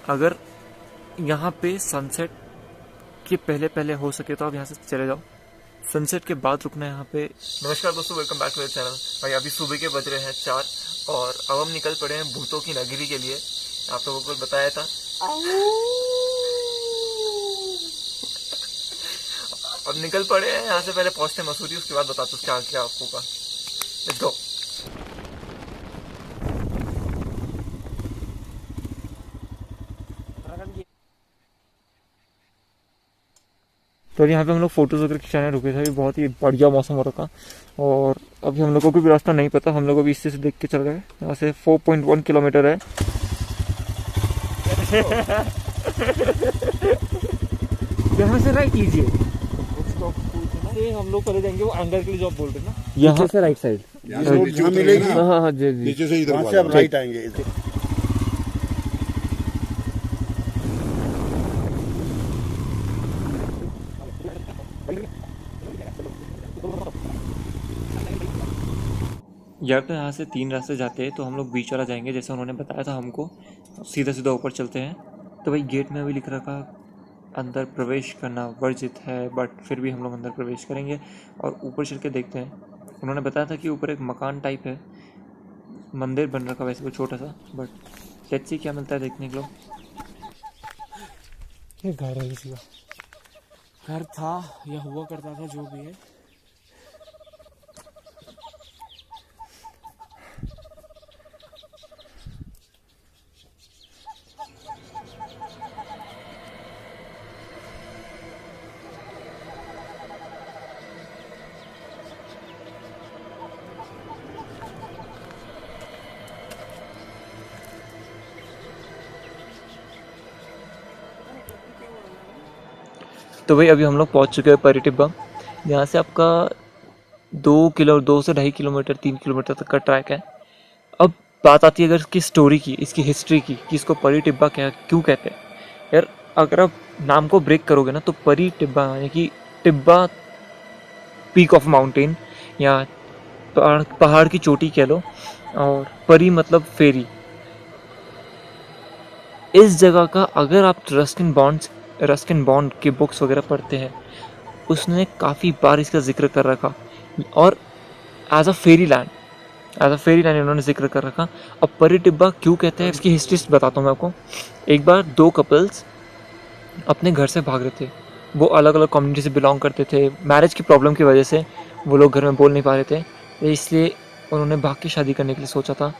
अगर यहाँ पे सनसेट के पहले पहले हो सके तो आप यहाँ से चले जाओ, सनसेट के बाद रुकना है यहाँ पे। नमस्कार दोस्तों, वेलकम बैक टू मेरे चैनल। भाई अभी सुबह के बज रहे हैं 4 और अब हम निकल पड़े हैं भूतों की नगरी के लिए। आप लोगों को बताया था। अब निकल पड़े हैं यहाँ से, पहले पहुंचते हैं मसूरी, उसके बाद बताते हैं क्या क्या आपको का। Let's go. तो यहाँ पे हम लोग फोटोज वगैरह खिंचाने रुके थे। बहुत ही बढ़िया मौसम हो रखा और अभी हम लोगों को भी रास्ता नहीं पता। हम लोग अभी इससे देख के चल गए। यहाँ से 4.1 किलोमीटर है। यहाँ से राइट लीजिए, हम लोग चले जाएंगे। वो एंगर के लिए जॉब बोल रहे ना, यहाँ से राइट साइड मिलेगी। हाँ हाँ जी जी, नीचे से इधर से आप राइट आएंगे। यार तो यहाँ से 3 रास्ते जाते हैं, तो हम लोग बीच वाला जाएंगे जैसे उन्होंने बताया था हमको। सीधा सीधा ऊपर चलते हैं। तो भाई गेट में अभी लिख रखा अंदर प्रवेश करना वर्जित है, बट फिर भी हम लोग अंदर प्रवेश करेंगे और ऊपर चल के देखते हैं। उन्होंने बताया था कि ऊपर एक मकान टाइप है, मंदिर बन रखा वैसे वो छोटा सा, बट लेट्स सी क्या मिलता है देखने के लिए। ये घर है, किसी का घर था या हुआ करता था, जो भी है। तो भाई अभी हम लोग पहुँच चुके हैं परी टिब्बा। यहाँ से आपका 2 से 2.5 किलोमीटर 3 किलोमीटर तक का ट्रैक है। अब बात आती है अगर इसकी स्टोरी की, इसकी हिस्ट्री की, कि इसको परी टिब्बा क्या क्यों कहते हैं। यार अगर आप नाम को ब्रेक करोगे ना, तो परी टिब्बा यानी कि टिब्बा पीक ऑफ माउंटेन या पहाड़ की चोटी कह लो, और परी मतलब फेरी। इस जगह का अगर आप रस्किन बॉन्ड की बुक्स वगैरह पढ़ते हैं, उसने काफ़ी बार इसका जिक्र कर रखा। और एज अ फेरी लैंड इन्होंने जिक्र कर रखा। अब परी टिब्बा क्यों कहते हैं, इसकी हिस्ट्री बताता हूँ मैं आपको। एक बार 2 कपल्स अपने घर से भाग रहे थे। वो अलग अलग कम्युनिटी से बिलोंग करते थे। मैरिज की प्रॉब्लम की वजह से वो लोग घर में बोल नहीं पा रहे थे, इसलिए उन्होंने भाग के शादी करने के लिए सोचा था।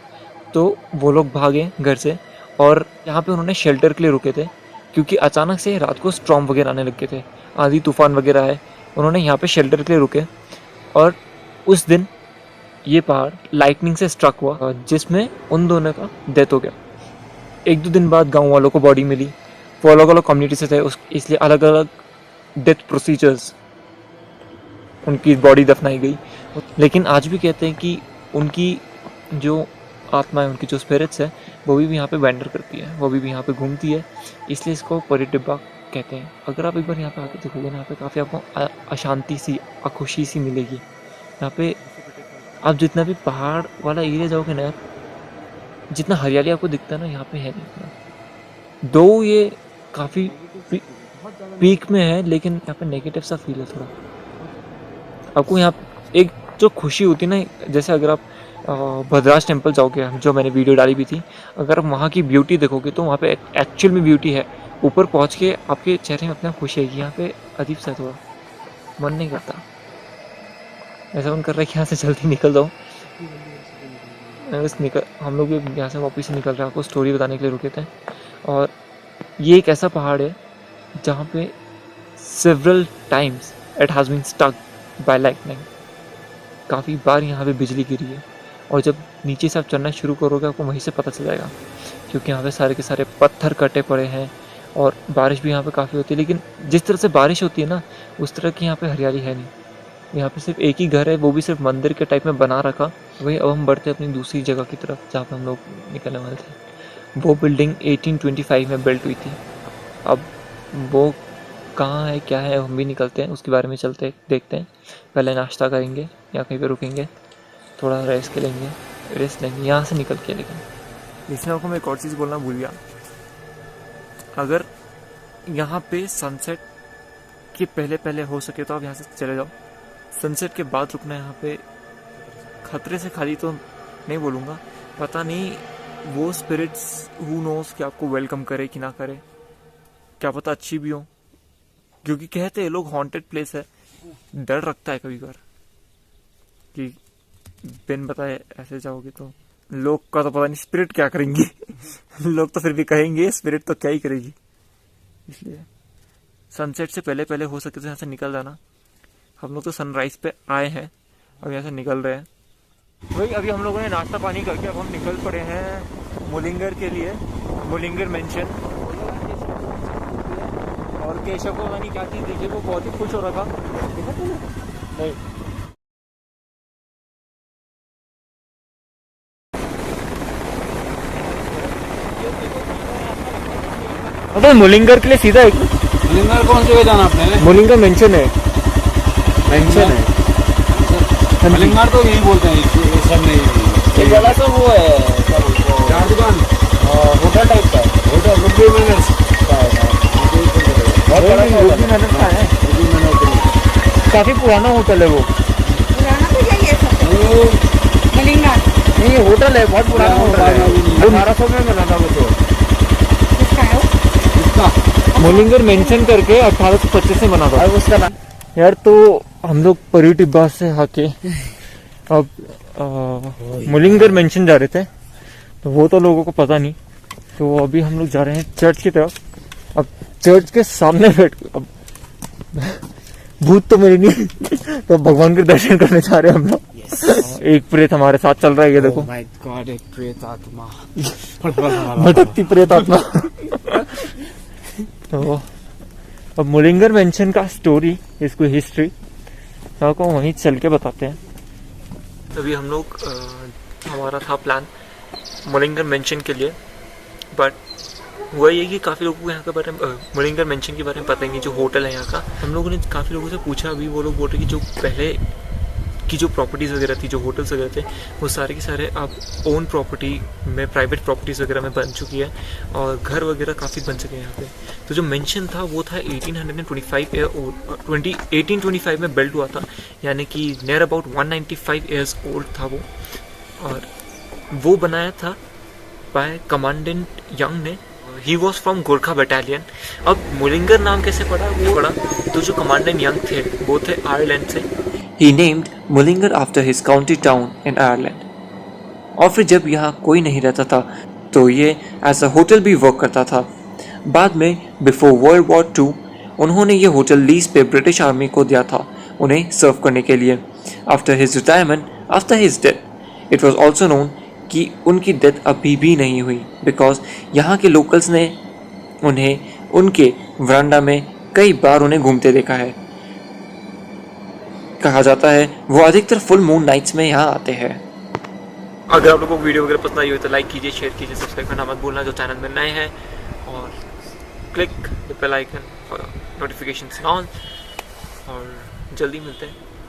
तो वो लोग भागे घर से और यहाँ पे उन्होंने शेल्टर के लिए रुके थे, क्योंकि अचानक से रात को स्टॉर्म वगैरह आने लग गए थे, आंधी तूफान वगैरह है। उन्होंने यहाँ पे शेल्टर के लिए रुके और उस दिन ये पहाड़ लाइटनिंग से स्ट्रक हुआ, जिसमें उन दोनों का डेथ हो गया। 1-2 दिन बाद गांव वालों को बॉडी मिली। वो अलग अलग कम्युनिटी से थे, इसलिए अलग अलग डेथ प्रोसीजर्स, उनकी बॉडी दफनाई गई। लेकिन आज भी कहते हैं कि उनकी जो आत्मा है, उनकी जो स्पिरिट्स है, वो भी यहाँ पे वेंडर करती है, वो भी यहाँ पे घूमती है, इसलिए इसको परी टिब्बा कहते हैं। अगर आप एक बार यहाँ पे आके देखोगे ना, यहाँ पे काफ़ी आपको अशांति सी, अखुशी सी मिलेगी। यहाँ पे आप जितना भी पहाड़ वाला एरिया जाओगे ना, जितना हरियाली आपको दिखता है ना, यहाँ पे है नहीं इतना। दो ये काफ़ी पीक में है, लेकिन यहाँ पे नेगेटिव सा फील है थोड़ा। आपको यहाँ एक जो खुशी होती है ना, जैसे अगर आप भद्राज टेम्पल जाओगे, जो मैंने वीडियो डाली भी थी, अगर आप वहाँ की ब्यूटी देखोगे तो वहाँ पे एक्चुअल में ब्यूटी है। ऊपर पहुँच के आपके चेहरे में अपना खुशी आएगी। यहाँ पे अजीब सा थोड़ा मन नहीं करता, ऐसा मन कर रहा है कि यहाँ से जल्दी निकल जाऊँ। बस हम लोग भी यहाँ से वापस से निकल रहे हैं। आपको स्टोरी बताने के लिए रुके थे। और ये एक ऐसा पहाड़ है जहाँ पे several times it has been stuck by lightning. काफ़ी बार यहाँ पे बिजली गिरी है, और जब नीचे से आप चढ़ना शुरू करोगे आपको वहीं से पता चल जाएगा, क्योंकि यहाँ पे सारे के सारे पत्थर कटे पड़े हैं और बारिश भी यहाँ पे काफ़ी होती है। लेकिन जिस तरह से बारिश होती है ना, उस तरह की यहाँ पे हरियाली है नहीं। यहाँ पे सिर्फ एक ही घर है, वो भी सिर्फ मंदिर के टाइप में बना रखा। वही अब हम बढ़ते अपनी दूसरी जगह की तरफ जहाँ पे हम लोग निकलने वाले थे। वो बिल्डिंग 1825 में बिल्ट हुई थी। अब वो कहाँ है, क्या है, हम भी निकलते हैं, उसके बारे में चलते देखते हैं। पहले नाश्ता करेंगे या कहीं पे रुकेंगे, थोड़ा रेस्ट लेंगे यहाँ से निकल के। लेकिन इसमें आपको मैं एक और चीज़ बोलना भूल गया। अगर यहाँ पे सनसेट के पहले पहले हो सके तो आप यहाँ से चले जाओ। सनसेट के बाद रुकना यहाँ पे खतरे से खाली तो नहीं बोलूँगा, पता नहीं वो स्पिरिट्स हु नोस कि आपको वेलकम करे कि ना करे, क्या पता अच्छी भी हो, क्योंकि कहते हैं लोग हॉन्टेड प्लेस है, डर लगता है कभी कभार कि बिन बताए ऐसे जाओगे तो लोग का तो पता नहीं स्पिरिट क्या करेंगे लोग तो फिर भी कहेंगे स्पिरिट तो क्या ही करेगी। इसलिए सनसेट से पहले पहले हो सके तो यहाँ से निकल जाना। हम लोग तो सनराइज पे आए हैं, अब यहाँ से निकल रहे हैं। वही अभी हम लोगों ने नाश्ता पानी करके अब हम निकल पड़े हैं मुलिंगर के लिए, मुलिंगर मेंशन। और केशव को मैंने क्या चीज़ देखी, वो बहुत ही खुश हो रहा था। नहीं अबे मुलिंगर के लिए सीधा एक मुलिंगर कौन सी जगह जाना आपने? मुलिंगर मेंशन है, मेंशन है। मुलिंगर तो यही बोलते हैं इस सब में। ये वाला तो वो है क्या बोलते हैं, चार दुकान होटल टाइप का होटल रुपये मैनर्स बहुत बड़ा सा होटल का है, काफी पुराना होटल है वो। पुराना तो यही है सब मलिंगा। नहीं ये होटल है, बहुत पुराना होटल है, 1800 में बना था वो तो। किसका है वो? मुलिंगर मेंशन करके 1825 में बना था उसका नाम। यार तो हम लोग परी टिब्बा से आके अब मुलिंगर मेंशन जा रहे थे, तो वो तो लोगों को पता नहीं, तो अभी हम लोग जा रहे हैं चर्च की तरफ। अब चर्च के सामने बैठ, अब भूत तो मेरी नहीं तो भगवान के दर्शन करने जा रहे हैं हम लोग। एक प्रेत हमारे साथ चल रहा है, ये देखो। Oh my God, एक प्रेत आत्मा भटकती प्रेत आत्मा। तो अब मुलिंगर मेंशन का स्टोरी, इसको हिस्ट्री आपको वहीं चल के बताते हैं। अभी हम लोग हमारा था प्लान मुलिंगर मेंशन के लिए, बट वही है कि काफ़ी लोगों को यहाँ के बारे में मुलिंगर मेंशन के बारे में पता ही नहीं, जो होटल है यहाँ का। हम लोगों ने काफ़ी लोगों से पूछा, अभी वो लोग बोल रहे कि जो पहले की जो प्रॉपर्टीज़ वगैरह थी, जो होटल्स वगैरह थे, वो सारे के सारे अब ओन प्रॉपर्टी में, प्राइवेट प्रॉपर्टीज़ वगैरह में बन चुकी है, और घर वगैरह काफ़ी बन चुके हैं यहाँ पे। तो जो मेंशन था वो था 1825 में बिल्ड हुआ था, यानी कि नियर अबाउट 195 ईयर्स ओल्ड था वो। और वो बनाया था बाय कमांडेंट यंग ने। He was from Gorkha battalion. अब मुलिंगर नाम कैसे पड़ा, वो पड़ा तो जो कमांडेंट यंग थे वो थे आयरलैंड से। He named Mullingar after his county town in Ireland. और फिर जब यहाँ कोई नहीं रहता था तो ये एज अ होटल भी वर्क करता था। बाद में बिफोर वर्ल्ड वॉर 2 उन्होंने ये होटल लीज पे ब्रिटिश आर्मी को दिया था उन्हें सर्व करने के लिए। After his retirement, after his death, it was also known कि उनकी डेथ अभी भी नहीं हुई, बिकॉज यहाँ के लोकल्स ने उन्हें उनके वरांडा में कई बार उन्हें घूमते देखा है। कहा जाता है वो अधिकतर फुल मून नाइट्स में यहाँ आते हैं। अगर आप लोगों को वीडियो वगैरह पसंद आई हो तो लाइक कीजिए, शेयर कीजिए, सब्सक्राइब करना मत भूलना जो चैनल में नए हैं, और click the bell icon for notifications on. और जल्दी मिलते हैं।